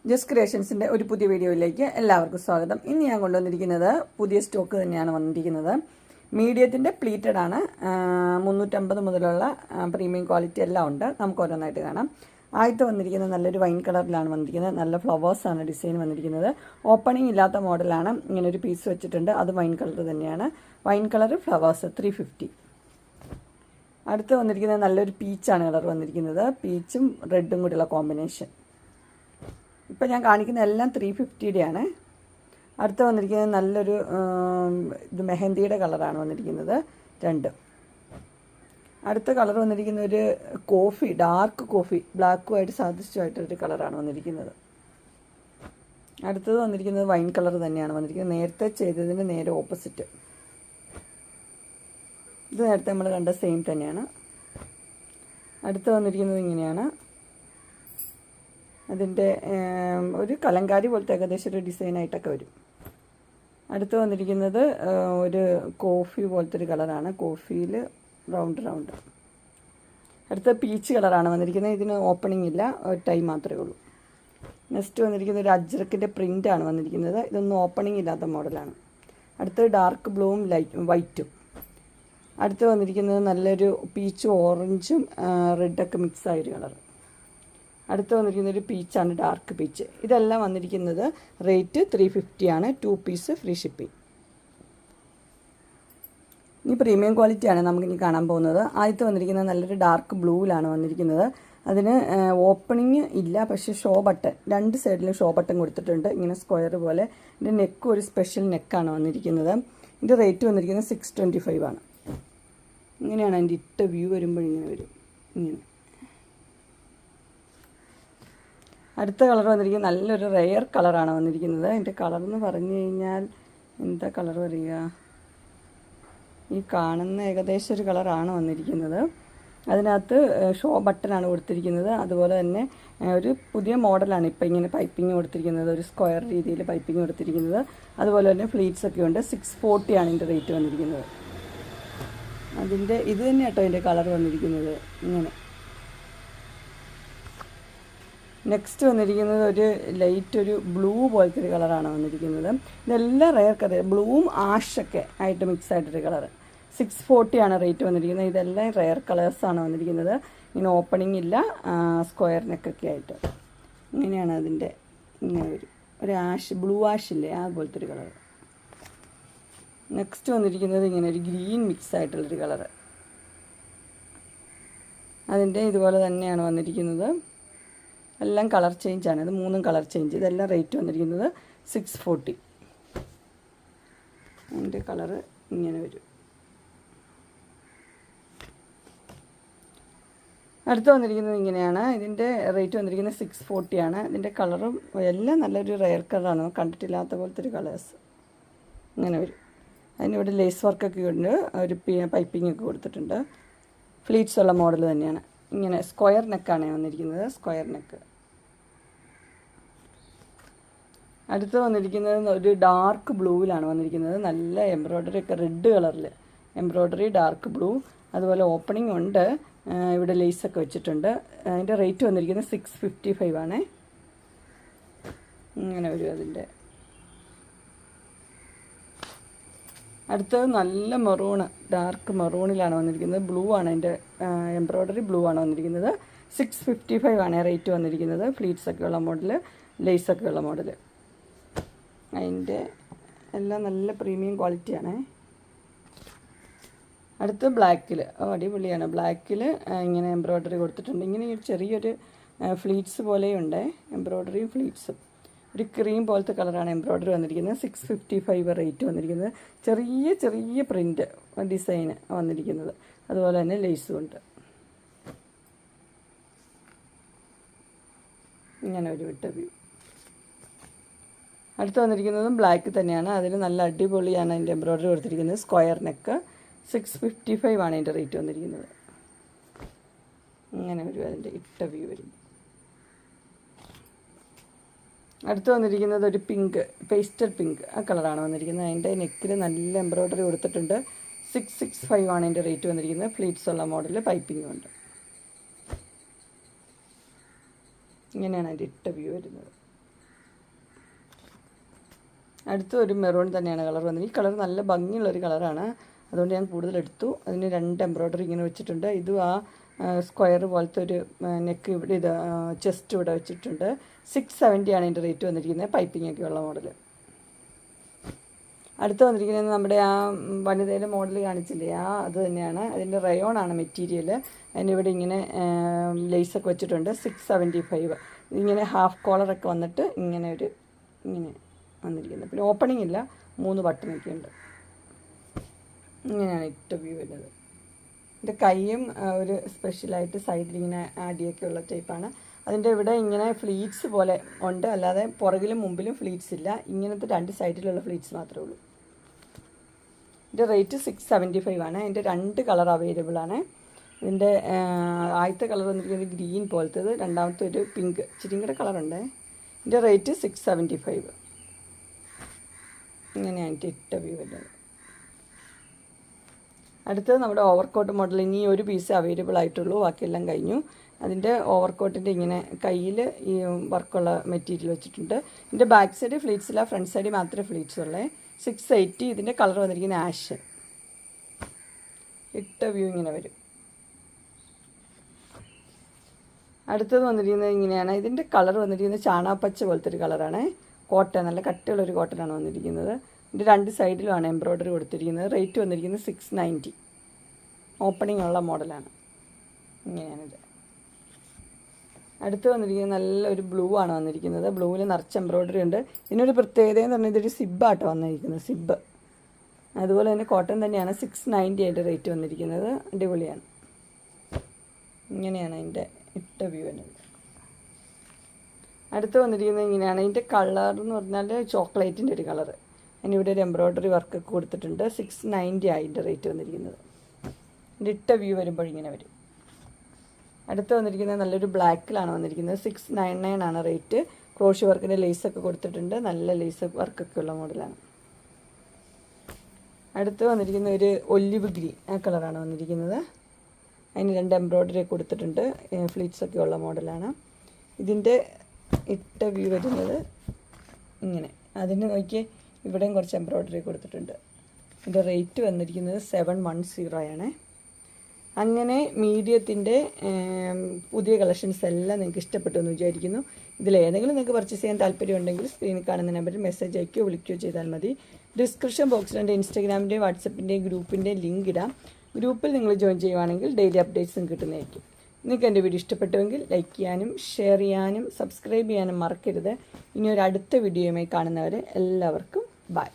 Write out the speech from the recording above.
Just ക്രിയേഷൻസിൻ്റെ ഒരു പുതിയ വീഡിയോയിലേക്ക് എല്ലാവർക്കും സ്വാഗതം. ഇന്ന് ഞാൻ കൊണ്ടുവന്നിരിക്കുന്നത് പുതിയ സ്റ്റോക്ക് തന്നെയാണ് വന്നിരിക്കുന്നത്. മീഡിയത്തിൻ്റെ പ്ലീറ്റഡ് ആണ്. 350 മുതലുള്ള പ്രീമിയം ക്വാളിറ്റി എല്ലാം ഉണ്ട്. നമുക്ക് ഓരോന്നായിട്ട് കാണാം. ആദ്യത്തെ വന്നിരിക്കുന്നത് നല്ലൊരു വൈൻ കളറിലാണ് വന്നിരിക്കുന്നത്. നല്ല ഫ്ലവേഴ്സാണ് ഡിസൈൻ വന്നിരിക്കുന്നത്. ഓപ്പണിംഗ് ഇല്ലാത്ത മോഡലാണ്. ഇങ്ങനെ ഒരു പീസ് വെച്ചിട്ടുണ്ട്. അത് വൈൻ കളർ തന്നെയാണ്. Wine colour flowers 350. അടുത്ത് വന്നിരിക്കുന്നത് നല്ലൊരു പീച്ചാണ് കളർ വന്നിരിക്കുന്നത്. പീച്ചും റെഡും കൂടിയുള്ള കോമ്പിനേഷൻ. ഇപ്പം ഞാൻ കാണിക്കുന്ന എല്ലാം 350 ആണ്. അടുത്ത് വന്നിരിക്കുന്നത് നല്ലൊരു ഇത് മെഹന്തിയുടെ കളറാണ് വന്നിരിക്കുന്നത് 2. അടുത്ത കളർ വന്നിരിക്കുന്ന ഒരു കോഫി, ഡാർക്ക് കോഫി, ബ്ലാക്കുമായിട്ട് സാദൃശ്യമായിട്ടൊരു കളറാണ് വന്നിരിക്കുന്നത്. അടുത്തത് വന്നിരിക്കുന്നത് വൈൻ കളർ തന്നെയാണ് വന്നിരിക്കുന്നത്. നേരത്തെ ചെയ്തതിന് നേരെ ഓപ്പോസിറ്റ്. ഇത് നേരത്തെ നമ്മൾ കണ്ട സെയിം തന്നെയാണ്. അടുത്ത് വന്നിരിക്കുന്നത് ഇങ്ങനെയാണ്. അതിൻ്റെ ഒരു കലങ്കാരി പോലത്തെ ഏകദേശം ഒരു ഡിസൈനായിട്ടൊക്കെ വരും. അടുത്ത് വന്നിരിക്കുന്നത് ഒരു കോഫി പോലത്തെ ഒരു കളറാണ്. കോഫിയിൽ റൗണ്ട്. അടുത്ത പീച്ച് കളറാണ് വന്നിരിക്കുന്നത്. ഇതിന് ഓപ്പണിംഗ് ഇല്ല, ഒരു ടൈം മാത്രമേ ഉള്ളൂ. നെക്സ്റ്റ് വന്നിരിക്കുന്നത് ഒരു അജ്രക്കിൻ്റെ പ്രിൻ്റാണ് വന്നിരിക്കുന്നത്. ഇതൊന്നും ഓപ്പണിംഗ് ഇല്ലാത്ത മോഡലാണ്. അടുത്തത് ഡാർക്ക് ബ്ലൂവും വൈറ്റും. അടുത്ത് വന്നിരിക്കുന്നത് നല്ലൊരു പീച്ചും ഓറഞ്ചും റെഡൊക്കെ മിക്സ് ആയൊരു കളർ. അടുത്ത് വന്നിരിക്കുന്ന ഒരു പീച്ചാണ്, ഡാർക്ക് പീച്ച്. ഇതെല്ലാം വന്നിരിക്കുന്നത് റേറ്റ് 350 ആണ്. 2 പീസ് ഫ്രീ ഷിപ്പിംഗ്. ഈ പ്രീമിയം ക്വാളിറ്റിയാണ് നമുക്കിനി കാണാൻ പോകുന്നത്. ആദ്യത്തെ വന്നിരിക്കുന്നത് നല്ലൊരു ഡാർക്ക് ബ്ലൂവിലാണ് വന്നിരിക്കുന്നത്. അതിന് ഓപ്പണിങ് ഇല്ല, പക്ഷേ ഷോ ബട്ടൺ 2 സൈഡിലും ഷോ ബട്ടൺ കൊടുത്തിട്ടുണ്ട്. ഇങ്ങനെ സ്ക്വയർ പോലെ. ഇതിൻ്റെ നെക്ക് ഒരു സ്പെഷ്യൽ നെക്കാണ് വന്നിരിക്കുന്നത്. ഇതിൻ്റെ റേറ്റ് വന്നിരിക്കുന്നത് 625 ആണ്. ഇങ്ങനെയാണ് അതിൻ്റെ ഇട്ട വ്യൂ വരുമ്പോൾ ഇങ്ങനെ വരും. ഇങ്ങനെ. അടുത്ത കളർ വന്നിരിക്കുന്നത് നല്ലൊരു റെയർ കളറാണ് വന്നിരിക്കുന്നത്. അതിൻ്റെ കളർ എന്ന് പറഞ്ഞു കഴിഞ്ഞാൽ എന്താ കളർ വരിക, ഈ കാണുന്ന ഏകദേശം ഒരു കളറാണ് വന്നിരിക്കുന്നത്. അതിനകത്ത് ഷോ ബട്ടനാണ് കൊടുത്തിരിക്കുന്നത്. അതുപോലെ തന്നെ ഒരു പുതിയ മോഡലാണ് ഇപ്പോൾ ഇങ്ങനെ പൈപ്പിംഗ് കൊടുത്തിരിക്കുന്നത്. ഒരു സ്ക്വയർ രീതിയിൽ പൈപ്പിംഗ് കൊടുത്തിരിക്കുന്നത്. അതുപോലെ തന്നെ ഫ്ലീറ്റ്സ് ഒക്കെ ഉണ്ട്. 640 ആണ് ഇതിൻ്റെ റേറ്റ് വന്നിരിക്കുന്നത്. അതിൻ്റെ ഇത് തന്നെ കേട്ടോ അതിൻ്റെ കളർ വന്നിരിക്കുന്നത് ഇങ്ങനെ. നെക്സ്റ്റ് വന്നിരിക്കുന്നത് ഒരു ലൈറ്റ് ഒരു ബ്ലൂ പോലത്തെ ഒരു കളറാണ് വന്നിരിക്കുന്നത്. ഇതെല്ലാം റെയർ കളർ, ബ്ലൂവും ആഷൊക്കെ ആയിട്ട് മിക്സ് ആയിട്ടൊരു കളർ. 640 ആണ് റേറ്റ് വന്നിരിക്കുന്നത്. ഇതെല്ലാം റെയർ കളേഴ്സാണ് വന്നിരിക്കുന്നത്. ഇങ്ങനെ ഓപ്പണിംഗ് ഇല്ല, സ്ക്വയർ നെക്കൊക്കെ ആയിട്ട്. ഇങ്ങനെയാണ് അതിൻ്റെ ഇങ്ങനെ വരും. ഒരു ആഷ്, ബ്ലൂ ആഷ് ഇല്ലേ, അതുപോലത്തെ ഒരു കളർ. നെക്സ്റ്റ് വന്നിരിക്കുന്നത് ഇങ്ങനെ ഒരു ഗ്രീൻ മിക്സ് ആയിട്ടുള്ളൊരു കളർ. അതിൻ്റെ ഇതുപോലെ തന്നെയാണ് വന്നിരിക്കുന്നത്. എല്ലാം കളർ ചേഞ്ചാണ്. ഇത് 3 കളർ ചേഞ്ച്. ഇതെല്ലാം റേറ്റ് വന്നിരിക്കുന്നത് 640. അതിൻ്റെ കളറ് ഇങ്ങനെ വരും. അടുത്ത് വന്നിരിക്കുന്നത് ഇങ്ങനെയാണ്. ഇതിൻ്റെ റേറ്റ് വന്നിരിക്കുന്നത് 640 ആണ്. ഇതിൻ്റെ കളറും എല്ലാം നല്ലൊരു റെയർ കളറാണ്, കണ്ടിട്ടില്ലാത്ത പോലത്തെ ഒരു കളേഴ്സ്. ഇങ്ങനെ വരും. അതിനിവിടെ ലേസ് വർക്കൊക്കെ ഉണ്ട്. ഒരു പൈപ്പിംഗ് ഒക്കെ കൊടുത്തിട്ടുണ്ട്. ഫ്ലീറ്റ്സ് ഉള്ള മോഡൽ തന്നെയാണ്. ഇങ്ങനെ സ്ക്വയർ നെക്കാണ് വന്നിരിക്കുന്നത്. Square neck. അടുത്ത് വന്നിരിക്കുന്നത് ഒരു ഡാർക്ക് ബ്ലൂവിലാണ് വന്നിരിക്കുന്നത്. നല്ല എംബ്രോയ്ഡറി ഒക്കെ, റെഡ് കളറിൽ എംബ്രോയ്ഡറി, ഡാർക്ക് ബ്ലൂ. അതുപോലെ ഓപ്പണിംഗ് ഉണ്ട്. ഇവിടെ ലേസൊക്കെ വെച്ചിട്ടുണ്ട്. അതിൻ്റെ റേറ്റ് വന്നിരിക്കുന്നത് 655 ആണ്. ഇങ്ങനെ വരും അതിൻ്റെ. അടുത്തത് നല്ല മെറൂണ്, ഡാർക്ക് മെറൂണിലാണ് വന്നിരിക്കുന്നത്. ബ്ലൂ ആണ് അതിൻ്റെ എംബ്രോയ്ഡറി, ബ്ലൂ ആണ് വന്നിരിക്കുന്നത്. 655 ആണ് റേറ്റ് വന്നിരിക്കുന്നത്. ഫ്ലീറ്റ്സൊക്കെ ഉള്ള മോഡൽ, ലേസൊക്കെ ഉള്ള മോഡൽ. അതിൻ്റെ എല്ലാം നല്ല പ്രീമിയം ക്വാളിറ്റിയാണ്. അടുത്ത് ബ്ലാക്കിൽ അടിപൊളിയാണ്. ബ്ലാക്കിൽ ഇങ്ങനെ എംബ്രോയ്ഡറി കൊടുത്തിട്ടുണ്ട്. ഇങ്ങനെ ചെറിയൊരു ഫ്ലീറ്റ്സ് പോലെയുണ്ട്, എംബ്രോയ്ഡറിയും ഫ്ലീറ്റ്സും. ഒരു ക്രീം പോലത്തെ കളറാണ് എംബ്രോയ്ഡറി വന്നിരിക്കുന്നത്. 655 റേറ്റ് വന്നിരിക്കുന്നത്. ചെറിയ പ്രിൻ്റ് ഡിസൈന് വന്നിരിക്കുന്നത്. അതുപോലെ തന്നെ ലേസും ഉണ്ട്. ഇങ്ങനെ ഒരു വിട്ട വ്യൂ. അടുത്ത് വന്നിരിക്കുന്നതും ബ്ലാക്ക് തന്നെയാണ്. അതിന് നല്ല അടിപൊളിയാണ് അതിൻ്റെ എംബ്രോയ്ഡറി കൊടുത്തിരിക്കുന്നത്. Square neck. 655 ആണ് അതിൻ്റെ റേറ്റ് വന്നിരിക്കുന്നത്. ഇങ്ങനെ ഒരു അതിൻ്റെ ഇട്ട വ്യൂ വരും. അടുത്ത് വന്നിരിക്കുന്നത് ഒരു പിങ്ക്, പേസ്റ്റൽ പിങ്ക്, ആ കളറാണ് വന്നിരിക്കുന്നത്. അതിൻ്റെ നെക്കിൽ നല്ല എംബ്രോയ്ഡറി കൊടുത്തിട്ടുണ്ട്. 665 ആണ് അതിൻ്റെ റേറ്റ് വന്നിരിക്കുന്നത്. ഫ്ലീറ്റ്സ് ഉള്ള മോഡൽ, പൈപ്പിംഗും ഉണ്ട്. ഇങ്ങനെയാണ് അതിൻ്റെ ഇട്ട വ്യൂ വരുന്നത്. അടുത്ത ഒരു മെറൂൺ തന്നെയാണ് കളർ വന്നത്. ഈ കളർ നല്ല ഭംഗിയുള്ളൊരു കളറാണ്, അതുകൊണ്ട് ഞാൻ കൂടുതൽ എടുത്തു. അതിന് 2 എംബ്രോയ്ഡറി ഇങ്ങനെ വെച്ചിട്ടുണ്ട്. ഇതും ആ സ്ക്വയർ പോലത്തെ ഒരു നെക്ക് ഇവിടെ, ഇത് ചെസ്റ്റ് ഇവിടെ വെച്ചിട്ടുണ്ട്. 670 ആണ് ഇതിൻ്റെ റേറ്റ് വന്നിരിക്കുന്നത്, പൈപ്പിംഗ് ഒക്കെ ഉള്ള മോഡൽ. അടുത്ത് വന്നിരിക്കുന്നത് നമ്മുടെ ആ വനിതയുടെ മോഡൽ കാണിച്ചില്ലേ, അത് തന്നെയാണ്. അതിൻ്റെ റയോണാണ് മെറ്റീരിയൽ. അതിനിവിടെ ഇങ്ങനെ ലേസൊക്കെ വെച്ചിട്ടുണ്ട്. 675. ഇതിങ്ങനെ ഹാഫ് കോളറൊക്കെ വന്നിട്ട് ഇങ്ങനെ വന്നിരിക്കുന്നത്. പിന്നെ ഓപ്പണിംഗ് ഇല്ല, 3 ബട്ടണൊക്കെ ഉണ്ട്. ഇങ്ങനെയാണ് ഇട്ട വ്യൂ വരുന്നത്. ഇതിൻ്റെ കൈയും ഒരു സ്പെഷ്യലായിട്ട് സൈഡിലിങ്ങനെ ആഡിയൊക്കെ ഉള്ള ടൈപ്പാണ്. അതിൻ്റെ ഇവിടെ ഇങ്ങനെ ഫ്ലീറ്റ്സ് പോലെ ഉണ്ട്, അല്ലാതെ പുറകിലും മുമ്പിലും ഫ്ലീറ്റ്സ് ഇല്ല. ഇങ്ങനത്തെ 2 സൈഡിലുള്ള ഫ്ലീറ്റ്സ് മാത്രമേ ഉള്ളൂ. ഇതിൻ്റെ റേറ്റ് 675 ആണ്. അതിൻ്റെ 2 കളർ അവൈലബിൾ ആണ്. ഇതിൻ്റെ ആദ്യത്തെ കളർ വന്നിരിക്കുന്നത് ഗ്രീൻ പോലത്തേത്, രണ്ടാമത്തെ ഒരു പിങ്ക് ഇച്ചിരിയും കൂടെ കളറുണ്ട്. ഇതിൻ്റെ റേറ്റ് 675. ഇങ്ങനെയാണ് എൻ്റെ ഇട്ട വ്യൂ വരുന്നത്. അടുത്തത് നമ്മുടെ ഓവർകോട്ട് മോഡൽ. ഇനി ഒരു പീസ് അവൈലബിൾ ആയിട്ടുള്ളൂ, ബാക്കിയെല്ലാം കഴിഞ്ഞു. അതിൻ്റെ ഓവർകോട്ടിൻ്റെ ഇങ്ങനെ കയ്യിൽ ഈ വർക്കുള്ള മെറ്റീരിയൽ വെച്ചിട്ടുണ്ട്. ഇതിൻ്റെ ബാക്ക് സൈഡ് ഫ്ലീറ്റ്സ് ഇല്ല, ഫ്രണ്ട് സൈഡിൽ മാത്രമേ ഫ്ലീറ്റ്സ് ഉള്ളേ. 680. ഇതിൻ്റെ കളർ വന്നിരിക്കുന്ന ആഷ്. ഇട്ട വ്യൂ ഇങ്ങനെ വരും. അടുത്തത് വന്നിരിക്കുന്നത് ഇങ്ങനെയാണ്. ഇതിൻ്റെ കളർ വന്നിരിക്കുന്നത് ചാണാപ്പച്ച പോലത്തെ ഒരു കളറാണ്. കോട്ടൺ, നല്ല കട്ടിയുള്ളൊരു കോട്ടനാണ് വന്നിരിക്കുന്നത്. ഇതിൻ്റെ 2 സൈഡിലുമാണ് എംബ്രോയ്ഡറി കൊടുത്തിരിക്കുന്നത്. റേറ്റ് വന്നിരിക്കുന്നത് 690. ഓപ്പണിംഗ് ഉള്ള മോഡലാണ്. ഇങ്ങനെയാണിത്. അടുത്ത് വന്നിരിക്കുന്നത് നല്ലൊരു ബ്ലൂ ആണ് വന്നിരിക്കുന്നത്. ബ്ലൂവിൽ നിറച്ച് എംബ്രോയ്ഡറി ഉണ്ട്. ഇതിനൊരു പ്രത്യേകത എന്ന് പറഞ്ഞാൽ ഇതൊരു സിബ്ബാട്ടോ വന്നിരിക്കുന്നത്, സിബ്ബ്. അതുപോലെ തന്നെ കോട്ടൺ തന്നെയാണ്. 690 അതിൻ്റെ റേറ്റ് വന്നിരിക്കുന്നത്. അടിപൊളിയാണ്. ഇങ്ങനെയാണ് അതിൻ്റെ ഇട്ട വ്യൂ വരുന്നത്. അടുത്ത് വന്നിരിക്കുന്നത് ഇങ്ങനെയാണ്. ഇതിൻ്റെ കളർ എന്ന് പറഞ്ഞാൽ ചോക്ലേറ്റിൻ്റെ ഒരു കളറ്. അതിനിവിടെ ഒരു എംബ്രോയ്ഡറി വർക്കൊക്കെ കൊടുത്തിട്ടുണ്ട്. 690 അതിൻ്റെ റേറ്റ് വന്നിരിക്കുന്നത്. ഇതിൻ്റെ ഇട്ട വ്യൂ വരുമ്പോൾ ഇങ്ങനെ വരും. അടുത്ത് വന്നിരിക്കുന്നത് നല്ലൊരു ബ്ലാക്കിലാണ് വന്നിരിക്കുന്നത്. 699 ആണ് റേറ്റ്. ക്രോഷ്യ വർക്കിൻ്റെ ലേസൊക്കെ കൊടുത്തിട്ടുണ്ട്. നല്ല ലേസ് വർക്കൊക്കെ ഉള്ള മോഡലാണ്. അടുത്ത് വന്നിരിക്കുന്ന ഒരു ഒലിവ് ഗ്രീൻ ആ കളറാണ് വന്നിരിക്കുന്നത്. അതിന് 2 എംബ്രോയ്ഡറി കൊടുത്തിട്ടുണ്ട്. ഫ്ലീറ്റ്സൊക്കെ ഉള്ള മോഡലാണ്. ഇതിൻ്റെ ഇട്ട വ്യൂ വരുന്നത് ഇങ്ങനെ. അതിന് നോക്കിയേ, ഇവിടെയും കുറച്ച് എംബ്രോയ്ഡറി കൊടുത്തിട്ടുണ്ട്. ഇതിൻ്റെ റേറ്റ് വന്നിരിക്കുന്നത് 710 ആണ്. അങ്ങനെ മീഡിയത്തിൻ്റെ പുതിയ കളക്ഷൻസ് എല്ലാം നിങ്ങൾക്ക് ഇഷ്ടപ്പെട്ടു എന്ന് വിചാരിക്കുന്നു. ഇതിലേതെങ്കിലും നിങ്ങൾക്ക് പർച്ചേസ് ചെയ്യാൻ താല്പര്യമുണ്ടെങ്കിൽ സ്ക്രീനിൽ കാണുന്ന നമ്പറിൽ മെസ്സേജ് അയക്കുകയോ വിളിക്കുകയോ ചെയ്താൽ മതി. ഡിസ്ക്രിപ്ഷൻ ബോക്സിൽ എൻ്റെ ഇൻസ്റ്റാഗ്രാമിൻ്റെയും വാട്സപ്പിൻ്റെയും ഗ്രൂപ്പിൻ്റെയും ലിങ്ക് ഇടാം. ഗ്രൂപ്പിൽ നിങ്ങൾ ജോയിൻ ചെയ്യുവാണെങ്കിൽ ഡെയിലി അപ്ഡേറ്റ്സും കിട്ടുന്നതായിരിക്കും. നിങ്ങൾക്ക് എൻ്റെ വീഡിയോ ഇഷ്ടപ്പെട്ടുവെങ്കിൽ ലൈക്ക് ചെയ്യാനും ഷെയർ ചെയ്യാനും സബ്സ്ക്രൈബ് ചെയ്യാനും മറക്കരുത്. ഇനി ഒരു അടുത്ത വീഡിയോയുമായി കാണുന്നവരെ എല്ലാവർക്കും ബൈ.